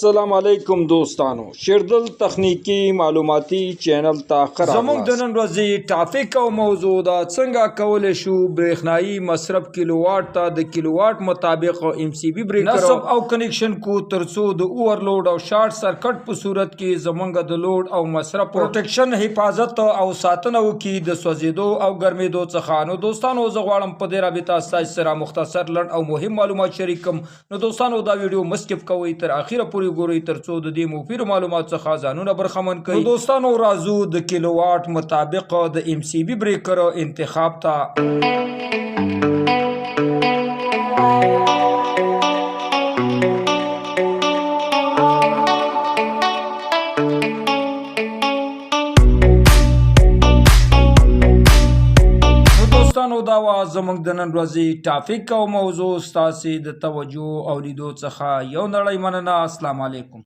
السلام علیکم دوستانو شیردل تخنیکی معلوماتي چینل ته خبر زموږ د نن ورځې ټاپک او موضوع دا څنګه کولای شو برېښنايي مصرف کیلوواټ ته د کیلوواټ مطابق ام سی بي بریکر نصب او کنیکشن کو ترڅو د اوورلوډ او شارټ سرکټ په صورت کې زمونږ د لوډ او مصرف پروټیکشن حفاظت او ساتنه وکړي د سوځېدو او ګرمېدو څخه. نو دوستانو زه غواړم په دې رابطه ستاسو سره مختصر لنډ او مهم معلومات شریک کړم. نو دوستانو دا ویډیو مسکپ کوئ تر اخره پورې ګورئ ترڅو د دې مفید معلومات څخه ځانونه برخمن کړئ. دوستانو راځو د کیلوواټ مطابق د ام سی بي بریکر انتخاب ته. دا وا زموږ د نن ورځې ټاپک او موضوع ستاسو د توجه او لیدو څخه یو نړۍ مننه. السلام علیکم.